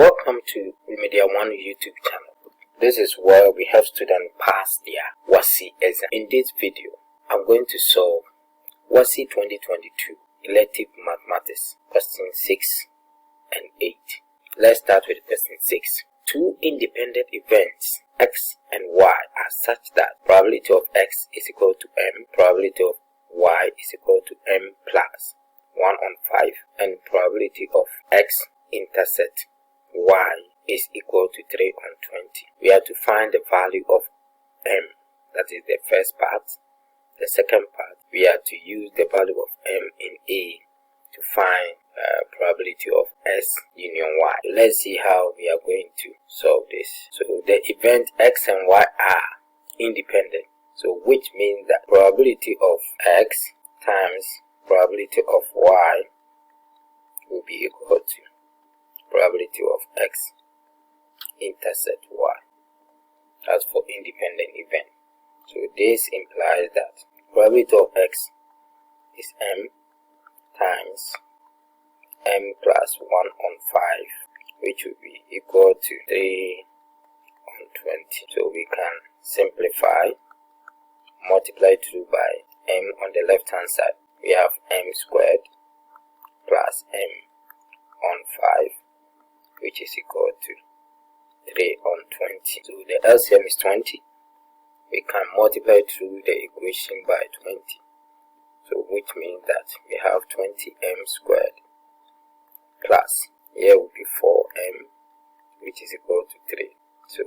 Welcome to Remedial 1 YouTube channel. This is where we help students pass their WASSCE exam. In this video, I'm going to solve WASSCE 2022 Elective Mathematics question 6 and 8. Let's start with question 6. Two independent events, x and y, are such that probability of x is equal to m, probability of y is equal to m plus 1 on 5, and probability of x intersect y is equal to 3 on 20. We have to find the value of m. That is the first part. The second part, we have to use the value of m in A to find probability of s union y. Let's see how we are going to solve this. So the event x and y are independent. So which means that probability of x times probability of y will be equal to probability of x intersect y. That's for independent event. So this implies that probability of x is m times m plus 1 on 5, which will be equal to 3 on 20. So we can simplify, multiply through by m on the left hand side. We have m squared plus m on 5, which is equal to 3 on 20. So the LCM is 20. We can multiply through the equation by 20. So which means that we have 20m squared plus, here will be 4m, which is equal to 3. So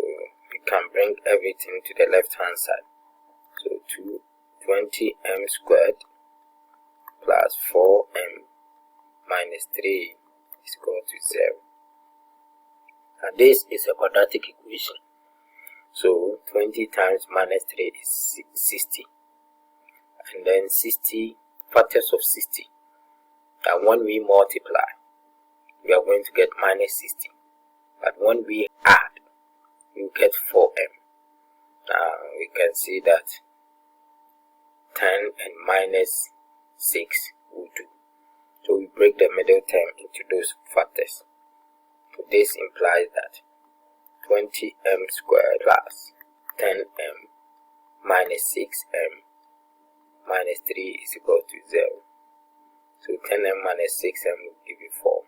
we can bring everything to the left hand side. So 20m squared plus 4m minus 3 is equal to 0. And this is a quadratic equation. So 20 times minus 3 is 60. And then 60 factors of 60. And when we multiply, we are going to get minus 60. But when we add, you get 4m. Now we can see that 10 and minus 6 will do. So we break the middle term into those factors. So this implies that 20m squared plus 10m minus 6m minus 3 is equal to 0. So 10m minus 6m will give you 4.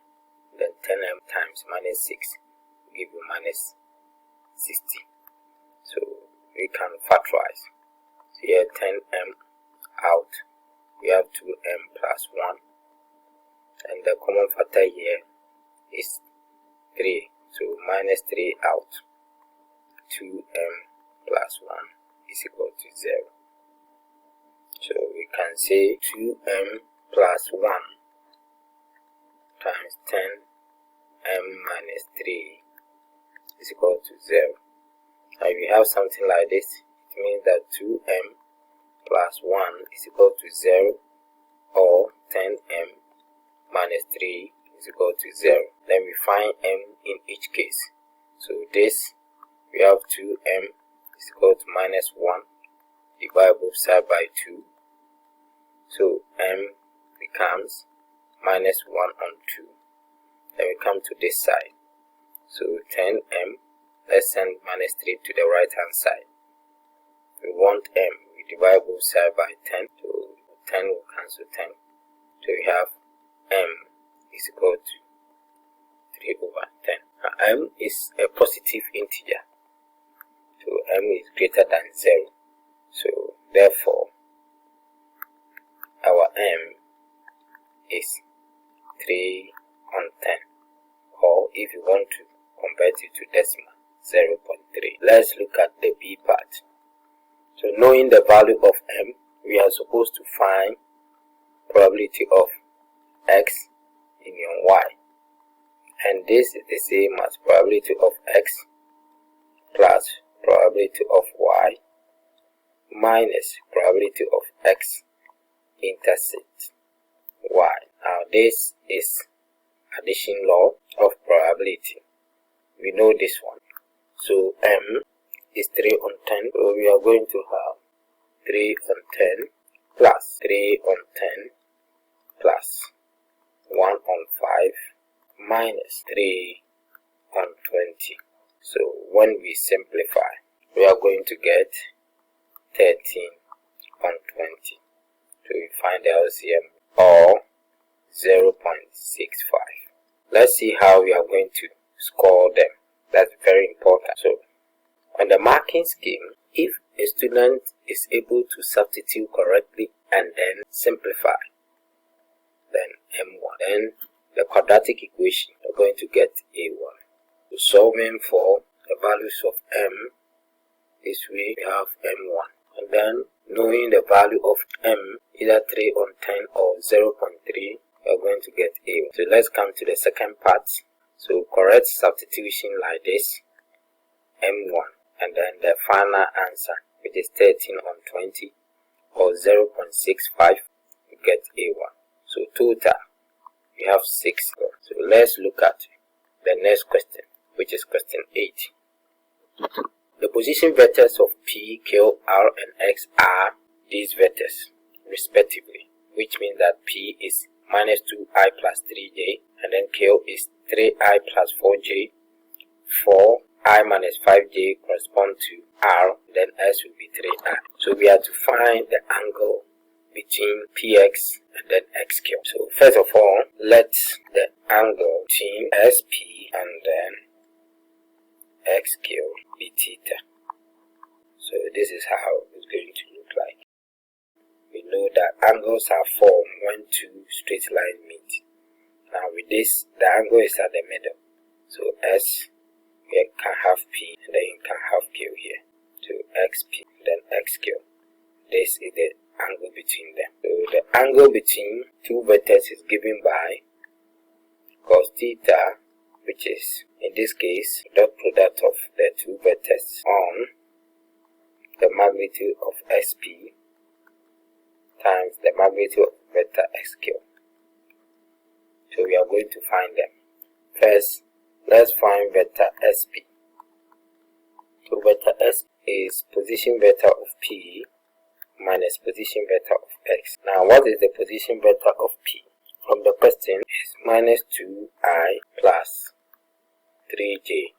Then 10m times minus 6 will give you minus 60. So we can factorize. So here 10m out, we have 2m plus 1. And the common factor here is 3. So minus 3 out, 2m plus 1 is equal to 0. So we can say 2m plus 1 times 10m minus 3 is equal to 0. Now if we have something like this, it means that 2m plus 1 is equal to 0, or 10m minus 3 is equal to 0. Then we find m in each case. So this, we have 2m is equal to minus 1 divided both side by 2. So m becomes minus 1 on 2. Then we come to this side. So 10m, let's send minus 3 to the right hand side. We want m, we divide both side by 10. So 10 will cancel 10. So we have m is equal to 3 over 10. Now m is a positive integer. So m is greater than 0. So therefore, our m is 3 on 10. Or if you want to convert it to decimal, 0.3. Let's look at the b part. So knowing the value of m, we are supposed to find probability of x union y. And this is the same as probability of x plus probability of y minus probability of x intersect y. Now this is addition law of probability. We know this one. So m is 3 on 10. So we are going to have 3 on 10 plus 3 on 10 plus 1 on 5 minus 3 on when we simplify, we are going to get 13 on 20. So we find the LCM, or 0.65. Let's see how we are going to score them. That's very important. So on the marking scheme, if a student is able to substitute correctly and then simplify, then M1. Then the quadratic equation, we're going to get A1. So solving for the values of M, this way we have M1. And then knowing the value of M, either 3 on 10 or 0.3, we're going to get A1. So let's come to the second part. So correct substitution like this, M1, and then the final answer, which is 13 on 20 or 0.65, we get A1. So total, we have 6. So let's look at the next question, which is question 8. The position vectors of P, Q, R, and X are these vectors, respectively, which means that P is minus 2i plus 3j, and then Q is 3i plus 4j, 4i minus 5j correspond to R, then S will be 3i. So we have to find the angle between PX and then XQ. So first of all, let the angle between SP and then XQ be theta. So this is how it's going to look like. We know that angles are formed when two straight lines meet. Now with this, the angle is at the middle. So S, we can have P, and then you can have Q here. So XP, then XQ. This is the angle between them. So the angle between two vectors is given by cos theta, which is in this case dot product of the two vectors on the magnitude of SP times the magnitude of vector XQ. So we are going to find them. First, let's find vector SP. So vector SP is position vector of P minus position vector of X. Now what is the position vector of P? From the question is minus 2i plus 3j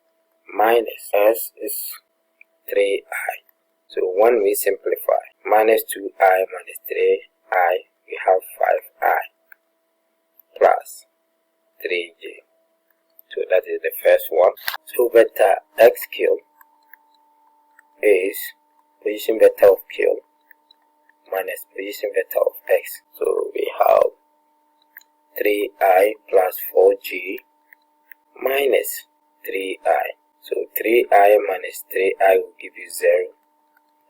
minus S is 3i. So when we simplify, minus 2i minus 3i, we have 5i plus 3j. So that is the first one. So vector XQ is position vector of Q minus position vector of X. So we have 3i plus 4j minus 3i. So 3i minus 3i will give you 0.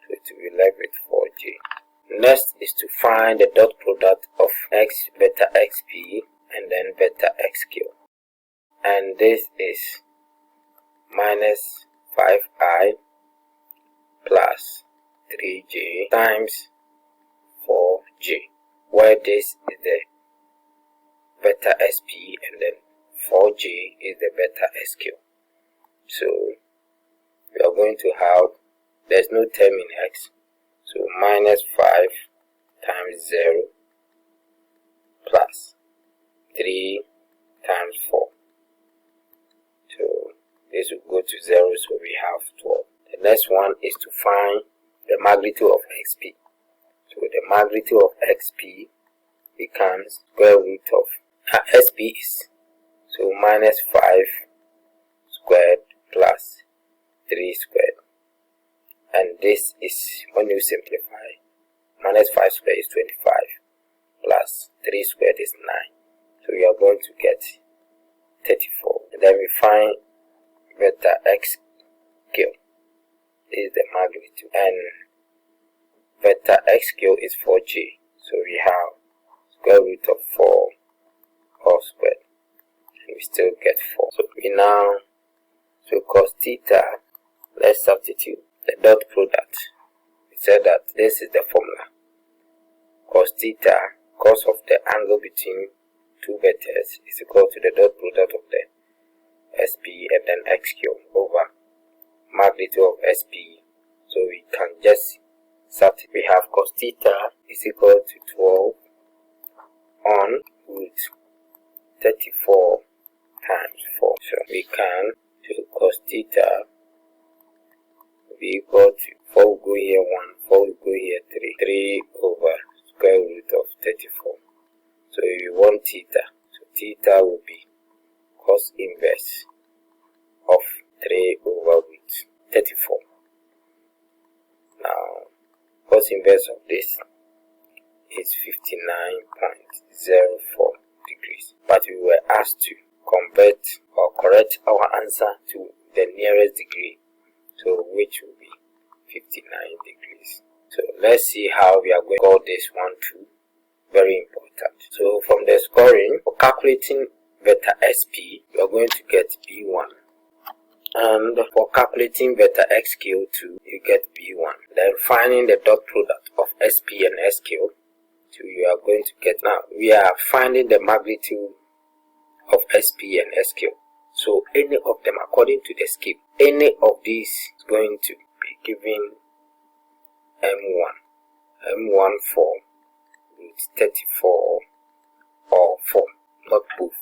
So it will be left with 4j. Next is to find the dot product of X vector XP and then vector XQ. And this is minus 5i plus 3j times 4j, where this is the vector SP and then 4j is the vector SQ. So we are going to have, there's no term in X, so minus 5 times 0 plus 3 times 4. So this will go to 0, so we have 12. The next one is to find the magnitude of XP. So the magnitude of XP becomes square root of SP is so minus 5 squared plus 3 squared. And this is, when you simplify, minus 5 squared is 25 plus 3 squared is 9. So we are going to get 34. And then we find vector XQ. This is the magnitude. And vector XQ is 4j. So we have square root of 4 all squared. And we still get 4. So we now, so cos theta, let's substitute the dot product. We said that this is the formula. Cos theta, cos of the angle between two vectors, is equal to the dot product of the SP and then XQ over magnitude of SP. So we can just substitute. We have cos theta is equal to 12 on root 34 times 4. So we can do cos theta here 1, 4 will go here 3. 3 over square root of 34. So if you want theta, so theta will be cos inverse of 3 over root 34. Now, cos inverse of this is 59.04 degrees. But we were asked to convert or correct our answer to the nearest degree, so which will be 59 degrees. So let's see how we are going to score this one too. Very important. So from the scoring, for calculating vector SP, you are going to get B1. And for calculating vector XQ2, you get B1. Then finding the dot product of SP and SQ, so you are going to get, now we are finding the magnitude of SP and SQ. So any of them, according to the scheme, any of these is going to be given M1. M1 for root 34 or 4, not both.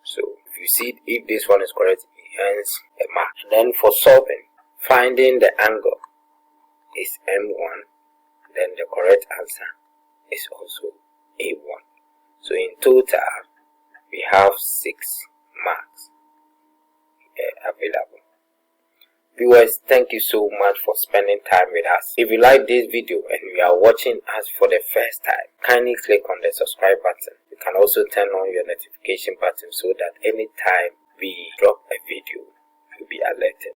So if you see if this one is correct, it earns a mark. And then for solving, finding the angle is M1, then the correct answer is also A1. So in total, we have 6 marks available. Viewers, thank you so much for spending time with us. If you like this video and you are watching us for the first time, kindly click on the subscribe button. You can also turn on your notification button so that anytime we drop a video, you'll be alerted.